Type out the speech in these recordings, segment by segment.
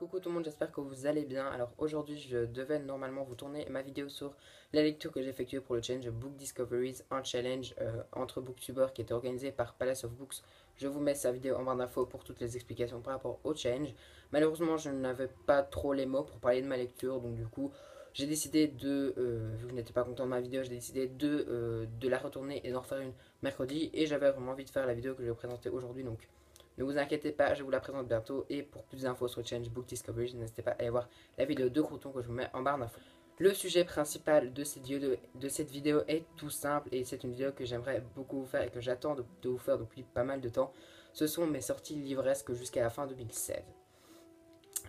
Coucou tout le monde, j'espère que vous allez bien. Alors aujourd'hui, je devais normalement vous tourner ma vidéo sur la lecture que j'ai effectuée pour le challenge Book Discoveries, un challenge entre booktubers qui était organisé par Palace of Books. Je vous mets sa vidéo en barre d'infos pour toutes les explications par rapport au challenge. Malheureusement, je n'avais pas trop les mots pour parler de ma lecture, donc du coup, j'ai décidé vu que je n'étais pas content de ma vidéo, j'ai décidé de la retourner et d'en refaire une mercredi. Et j'avais vraiment envie de faire la vidéo que je vais vous présenter aujourd'hui, donc ne vous inquiétez pas, je vous la présente bientôt. Et pour plus d'infos sur le challenge Book Discovery, n'hésitez pas à aller voir la vidéo de Crouton que je vous mets en barre d'infos. Le sujet principal de cette vidéo est tout simple et c'est une vidéo que j'aimerais beaucoup vous faire et que j'attends de vous faire depuis pas mal de temps. Ce sont mes sorties livresques jusqu'à la fin 2016.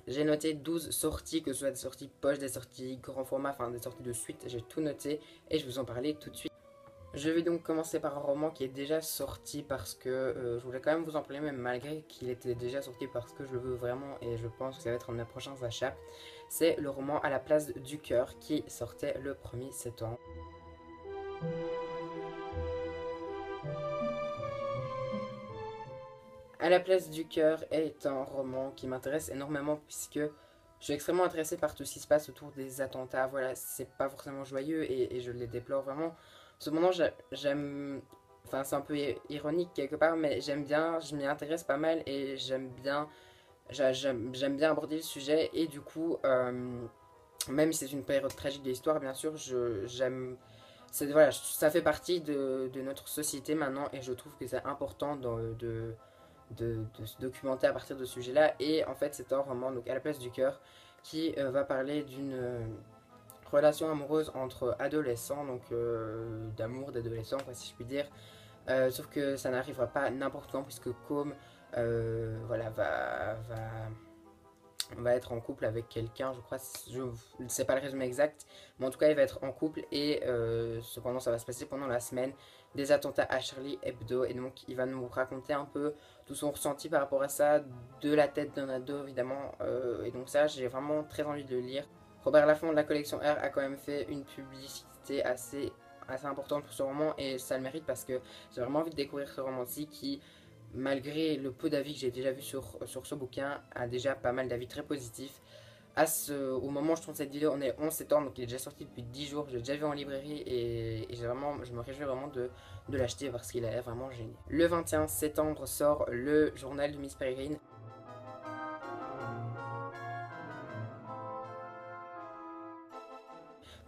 J'ai noté 12 sorties, que ce soit des sorties poche, des sorties grand format, enfin des sorties de suite. J'ai tout noté et je vais vous en parler tout de suite. Je vais donc commencer par un roman qui est déjà sorti parce que je voulais quand même vous en parler, même malgré qu'il était déjà sorti parce que je le veux vraiment et je pense que ça va être un de mes prochains achats. C'est le roman À la place du cœur qui sortait le 1er septembre. À la place du cœur est un roman qui m'intéresse énormément puisque je suis extrêmement intéressé par tout ce qui se passe autour des attentats. Voilà, c'est pas forcément joyeux et je les déplore vraiment. Cependant, j'aime. Enfin, c'est un peu ironique quelque part, mais j'aime bien, je m'y intéresse pas mal et j'aime bien aborder le sujet. Et du coup, même si c'est une période tragique de l'histoire, bien sûr, j'aime. Voilà, ça fait partie de notre société maintenant et je trouve que c'est important de se documenter à partir de ce sujet-là. Et en fait, c'est un roman, donc À la place du cœur, qui va parler d'une relation amoureuse entre adolescents, donc d'amour d'adolescents, si je puis dire. Sauf que ça n'arrivera pas n'importe quand, puisque Com voilà, va être en couple avec quelqu'un, je crois, je ne sais pas le résumé exact, mais en tout cas il va être en couple et cependant ça va se passer pendant la semaine des attentats à Charlie Hebdo et donc il va nous raconter un peu tout son ressenti par rapport à ça, de la tête d'un ado évidemment, et donc ça j'ai vraiment très envie de le lire. Robert Laffont de la collection R a quand même fait une publicité assez importante pour ce roman et ça le mérite parce que j'ai vraiment envie de découvrir ce roman-ci qui, malgré le peu d'avis que j'ai déjà vu sur ce bouquin, a déjà pas mal d'avis très positifs. Au moment où je tourne cette vidéo, on est 11 septembre, donc il est déjà sorti depuis 10 jours. J'ai déjà vu en librairie et je me réjouis vraiment de l'acheter parce qu'il a l'air vraiment génial. Le 21 septembre sort le journal de Miss Peregrine.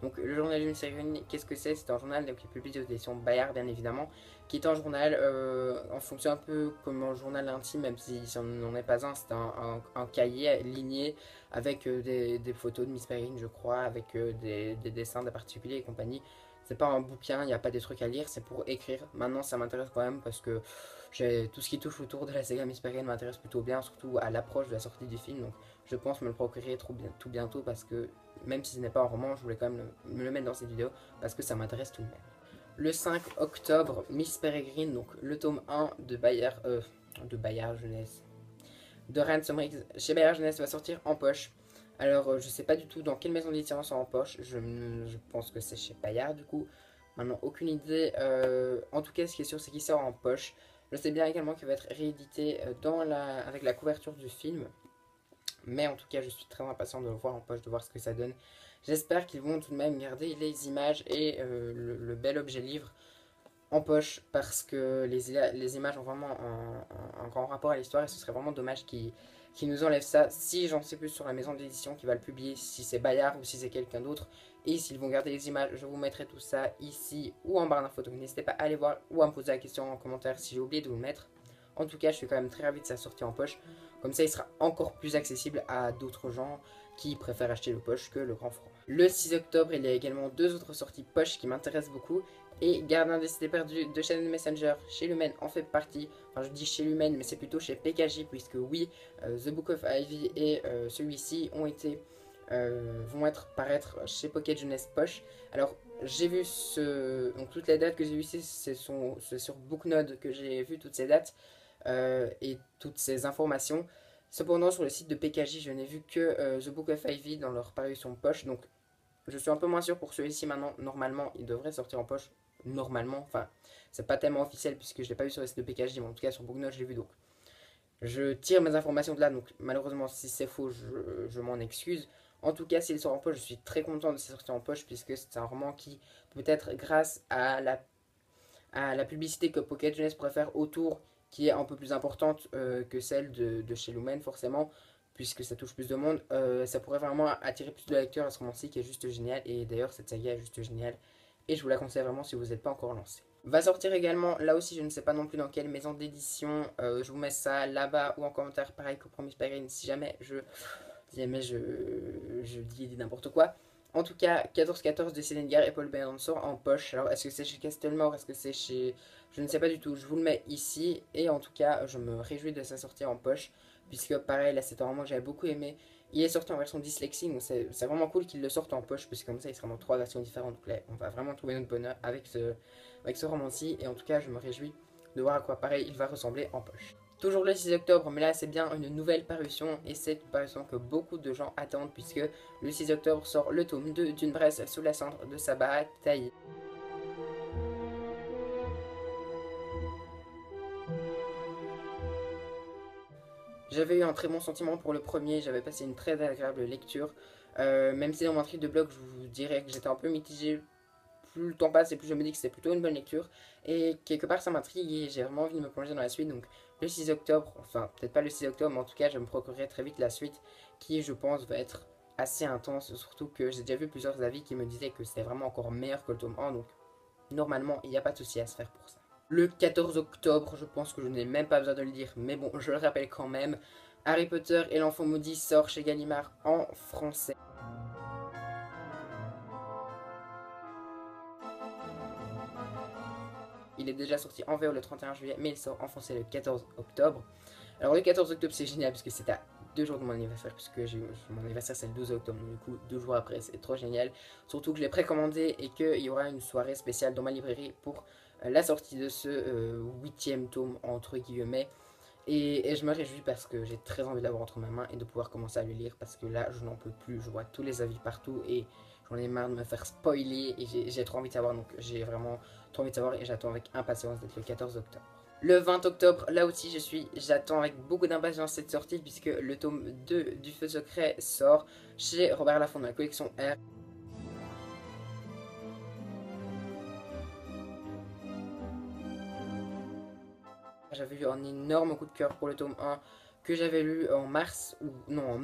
Donc le journal d'une série, qu'est-ce que c'est? C'est un journal donc, qui est publié aux éditions Bayard bien évidemment, qui est un journal en fonction un peu comme un journal intime, même si ça n'en est pas un, c'est un cahier ligné avec des photos de Miss Peregrine je crois, avec des dessins de particuliers et compagnie. C'est pas un bouquin, il n'y a pas des trucs à lire, c'est pour écrire. Maintenant ça m'intéresse quand même parce que tout ce qui touche autour de la saga Miss Peregrine m'intéresse plutôt bien, surtout à l'approche de la sortie du film. Donc je pense me le procurer tout bientôt parce que même si ce n'est pas un roman, je voulais quand même me le mettre dans cette vidéo parce que ça m'intéresse tout de même. Le 5 octobre, Miss Peregrine, donc le tome 1 de Bayard Jeunesse, de Ransom Riggs chez Bayard Jeunesse va sortir en poche. Alors, je sais pas du tout dans quelle maison d'édition sort en poche. Je pense que c'est chez Bayard du coup. Maintenant, aucune idée. En tout cas, ce qui est sûr, c'est qu'il sort en poche. Je sais bien également qu'il va être réédité avec la couverture du film. Mais en tout cas, je suis très impatient de le voir en poche, de voir ce que ça donne. J'espère qu'ils vont tout de même garder les images et le bel objet livre en poche parce que les images ont vraiment un grand rapport à l'histoire et ce serait vraiment dommage qu'ils nous enlèvent ça. Si j'en sais plus sur la maison d'édition qui va le publier, si c'est Bayard ou si c'est quelqu'un d'autre, et s'ils vont garder les images, je vous mettrai tout ça ici ou en barre d'infos. Donc n'hésitez pas à aller voir ou à me poser la question en commentaire si j'ai oublié de vous le mettre. En tout cas, je suis quand même très ravi de sa sortie en poche. Comme ça, il sera encore plus accessible à d'autres gens qui préfèrent acheter le poche que le grand format. Le 6 octobre, il y a également deux autres sorties poche qui m'intéressent beaucoup. Et Gardien des Cités Perdues de Channel Messenger chez Lumen en fait partie. Enfin, je dis chez Lumen, mais c'est plutôt chez PKJ, puisque oui, The Book of Ivy et celui-ci vont paraître chez Pocket Jeunesse Poche. Alors, j'ai vu donc toutes les dates que j'ai vues ici, c'est sur Booknode que j'ai vu toutes ces dates et toutes ces informations. Cependant, sur le site de PKJ, je n'ai vu que The Book of Ivy dans leur parution poche. Donc, je suis un peu moins sûr pour celui-ci maintenant. Normalement, il devrait sortir en poche. Normalement, enfin, c'est pas tellement officiel puisque je l'ai pas vu sur le site de PKJ, mais en tout cas sur Booknote, je l'ai vu donc. Je tire mes informations de là, donc malheureusement si c'est faux, je m'en excuse. En tout cas, s'il sort en poche, je suis très content de ses sorties en poche, puisque c'est un roman qui, peut-être grâce à la publicité que Pocket Jeunesse pourrait faire autour, qui est un peu plus importante que celle de chez Lumen, forcément, puisque ça touche plus de monde, ça pourrait vraiment attirer plus de lecteurs à ce roman-ci qui est juste génial. Et d'ailleurs, cette saga est juste géniale. Et je vous la conseille vraiment si vous n'êtes pas encore lancé. Va sortir également, là aussi je ne sais pas non plus dans quelle maison d'édition, je vous mets ça là-bas ou en commentaire, pareil que pour Miss Peregrine, si jamais je dis n'importe quoi. En tout cas, 14-14 de Céline Gare et Paul Bernard sort en poche. Alors, est-ce que c'est chez Castelmore? Est-ce que c'est chez... Je ne sais pas du tout. Je vous le mets ici. Et en tout cas, je me réjouis de sa sortie en poche. Puisque, pareil, là, c'est un roman que j'avais beaucoup aimé. Il est sorti en version dyslexie. Donc, c'est vraiment cool qu'il le sorte en poche. Puisque, comme ça, il sera dans 3 versions différentes. Donc, là, on va vraiment trouver notre bonheur avec ce roman-ci. Et en tout cas, je me réjouis de voir à quoi, pareil, il va ressembler en poche. Toujours le 6 octobre, mais là c'est bien une nouvelle parution et c'est une parution que beaucoup de gens attendent puisque le 6 octobre sort le tome 2 d'une Bresse sous la cendre de Sabah Taï. J'avais eu un très bon sentiment pour le premier, j'avais passé une très agréable lecture, même si dans mon article de blog je vous dirais que j'étais un peu mitigé. Plus le temps passe et plus je me dis que c'est plutôt une bonne lecture. Et quelque part ça m'intrigue et j'ai vraiment envie de me plonger dans la suite. Donc le 6 octobre, enfin peut-être pas le 6 octobre, mais en tout cas je me procurerai très vite la suite qui je pense va être assez intense. Surtout que j'ai déjà vu plusieurs avis qui me disaient que c'était vraiment encore meilleur que le tome 1. Donc normalement il n'y a pas de souci à se faire pour ça. Le 14 octobre, je pense que je n'ai même pas besoin de le dire, mais bon, je le rappelle quand même. Harry Potter et l'enfant maudit sort chez Gallimard en français. Il est déjà sorti en VO le 31 juillet, mais il sort en français le 14 octobre. Alors le 14 octobre c'est génial parce que c'est à 2 jours de mon anniversaire, puisque mon anniversaire c'est le 12 octobre, donc du coup 2 jours après c'est trop génial. Surtout que je l'ai précommandé et qu'il y aura une soirée spéciale dans ma librairie pour la sortie de ce 8e tome entre guillemets. Et je me réjouis parce que j'ai très envie de l'avoir entre ma main et de pouvoir commencer à le lire parce que là je n'en peux plus, je vois tous les avis partout et j'en ai marre de me faire spoiler et j'ai trop envie de savoir, donc j'ai vraiment trop envie de savoir et j'attends avec impatience d'être le 14 octobre. Le 20 octobre, là aussi j'attends avec beaucoup d'impatience cette sortie puisque le tome 2 du Feu Secret sort chez Robert Laffont dans la collection R. J'avais eu un énorme coup de cœur pour le tome 1 que j'avais lu en mars, ou non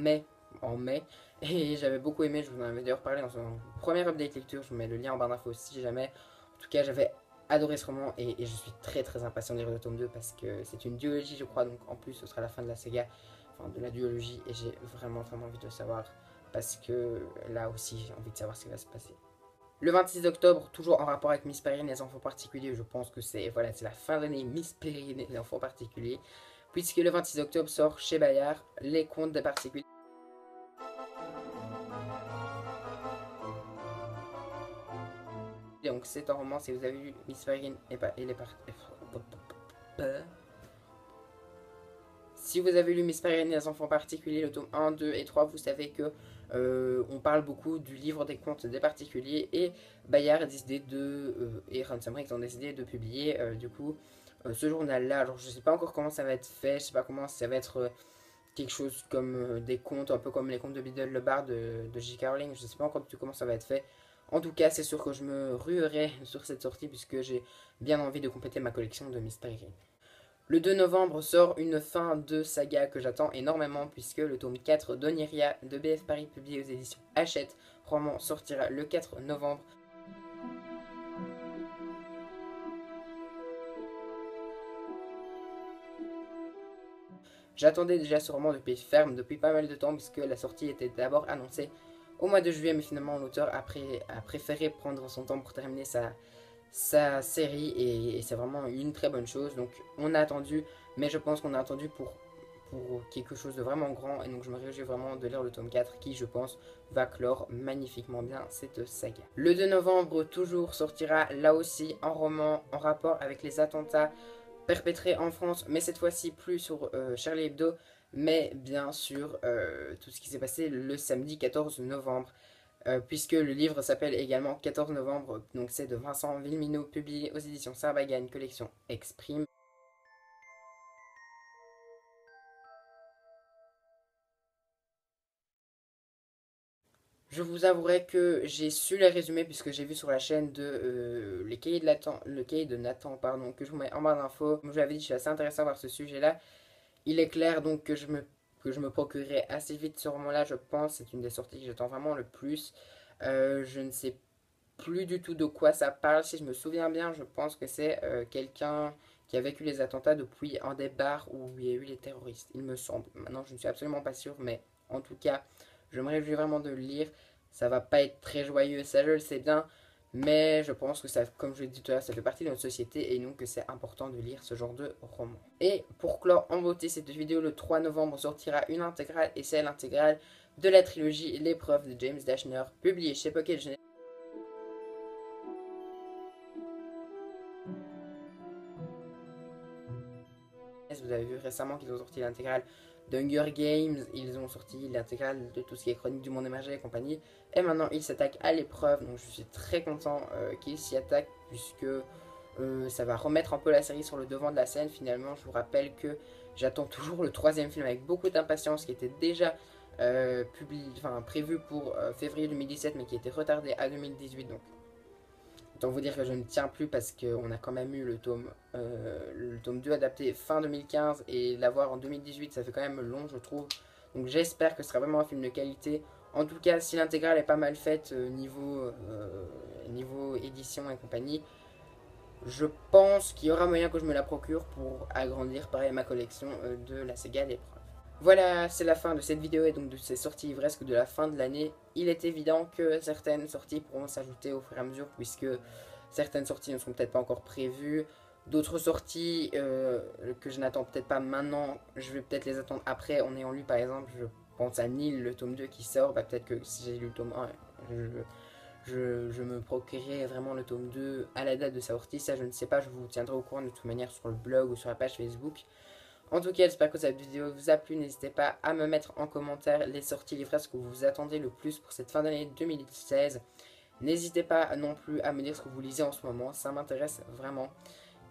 en mai, et j'avais beaucoup aimé, je vous en avais d'ailleurs parlé dans un premier update lecture, je vous mets le lien en barre d'infos si jamais. En tout cas j'avais adoré ce roman et je suis très très impatient de lire le tome 2 parce que c'est une duologie je crois, donc en plus ce sera la fin de la saga, enfin de la duologie, et j'ai vraiment envie de le savoir parce que là aussi j'ai envie de savoir ce qui va se passer. Le 26 octobre, toujours en rapport avec Miss Perrine et les enfants particuliers, je pense que c'est voilà, c'est la fin d'année Miss Perrine et les enfants particuliers, puisque le 26 octobre sort chez Bayard les contes des particuliers. Donc c'est un roman, si vous avez vu Miss Perrine et les particuliers... Si vous avez lu Miss Perrine et les enfants particuliers, le tome 1, 2 et 3, vous savez que on parle beaucoup du livre des contes des particuliers et Bayard a décidé et Ransom Riggs ont décidé de publier du coup ce journal-là. Alors je sais pas encore comment ça va être fait, je sais pas comment ça va être quelque chose comme des contes, un peu comme les contes de Biddle le Bar de J.K. Rowling, je sais pas encore du tout comment ça va être fait. En tout cas, c'est sûr que je me ruerai sur cette sortie puisque j'ai bien envie de compléter ma collection de Miss Perrine. Le 2 novembre sort une fin de saga que j'attends énormément puisque le tome 4 d'Oniria de BF Paris publié aux éditions Hachette roman sortira le 4 novembre. J'attendais déjà ce roman depuis ferme depuis pas mal de temps puisque la sortie était d'abord annoncée au mois de juillet, mais finalement l'auteur a préféré prendre son temps pour terminer sa série et c'est vraiment une très bonne chose. Donc on a attendu, mais je pense qu'on a attendu pour quelque chose de vraiment grand et donc je me réjouis vraiment de lire le tome 4 qui je pense va clore magnifiquement bien cette saga. Le 2 novembre toujours sortira là aussi un roman en rapport avec les attentats perpétrés en France, mais cette fois-ci plus sur Charlie Hebdo, mais bien sûr tout ce qui s'est passé le samedi 14 novembre. Puisque le livre s'appelle également 14 novembre, donc c'est de Vincent Villeminot, publié aux éditions Sarbacane, collection Exprime. Je vous avouerai que j'ai su les résumer puisque j'ai vu sur la chaîne de les cahiers de Nathan, le cahier de Nathan, pardon, que je vous mets en barre d'infos. Comme je vous l'avais dit, je suis assez intéressé par ce sujet-là. Il est clair donc que je me procurerai assez vite ce roman-là, je pense. C'est une des sorties que j'attends vraiment le plus. Je ne sais plus du tout de quoi ça parle. Si je me souviens bien, je pense que c'est quelqu'un qui a vécu les attentats depuis un des bars où il y a eu les terroristes, il me semble. Maintenant, je ne suis absolument pas sûr, mais en tout cas, je me réjouis vraiment de le lire. Ça va pas être très joyeux, ça je le sais bien, mais je pense que ça, comme je l'ai dit tout à l'heure, ça fait partie de notre société et donc que c'est important de lire ce genre de roman. Et pour clore en beauté cette vidéo, le 3 novembre sortira une intégrale et c'est l'intégrale de la trilogie L'épreuve de James Dashner, publiée chez Pocket Genesis. Vous avez vu récemment qu'ils ont sorti l'intégrale d'Hunger Games, ils ont sorti l'intégrale de tout ce qui est Chronique du Monde Émergé et compagnie, et maintenant ils s'attaquent à l'épreuve, donc je suis très content qu'ils s'y attaquent, puisque ça va remettre un peu la série sur le devant de la scène. Finalement, je vous rappelle que j'attends toujours le troisième film avec beaucoup d'impatience, qui était déjà prévu pour février 2017, mais qui a été retardé à 2018, donc autant vous dire que je ne tiens plus parce qu'on a quand même eu le tome 2 adapté fin 2015 et l'avoir en 2018, ça fait quand même long, je trouve. Donc j'espère que ce sera vraiment un film de qualité. En tout cas, si l'intégrale est pas mal faite niveau édition et compagnie, je pense qu'il y aura moyen que je me la procure pour agrandir pareil ma collection de la Sega d'épreuve. Voilà, c'est la fin de cette vidéo et donc de ces sorties livresques de la fin de l'année. Il est évident que certaines sorties pourront s'ajouter au fur et à mesure puisque certaines sorties ne sont peut-être pas encore prévues. D'autres sorties que je n'attends peut-être pas maintenant, je vais peut-être les attendre après en ayant lu par exemple, je pense à Nil, le tome 2 qui sort. Bah, peut-être que si j'ai lu le tome 1, je me procurerai vraiment le tome 2 à la date de sa sortie. Ça je ne sais pas, je vous tiendrai au courant de toute manière sur le blog ou sur la page Facebook. En tout cas, j'espère que cette vidéo vous a plu. N'hésitez pas à me mettre en commentaire les sorties livresques que vous attendez le plus pour cette fin d'année 2016. N'hésitez pas non plus à me dire ce que vous lisez en ce moment, ça m'intéresse vraiment.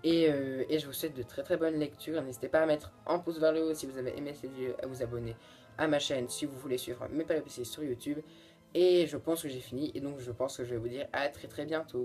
Et je vous souhaite de très très bonnes lectures. N'hésitez pas à mettre un pouce vers le haut si vous avez aimé cette vidéo, à vous abonner à ma chaîne si vous voulez suivre mes péripéties sur YouTube. Et je pense que j'ai fini et donc je pense que je vais vous dire à très très bientôt.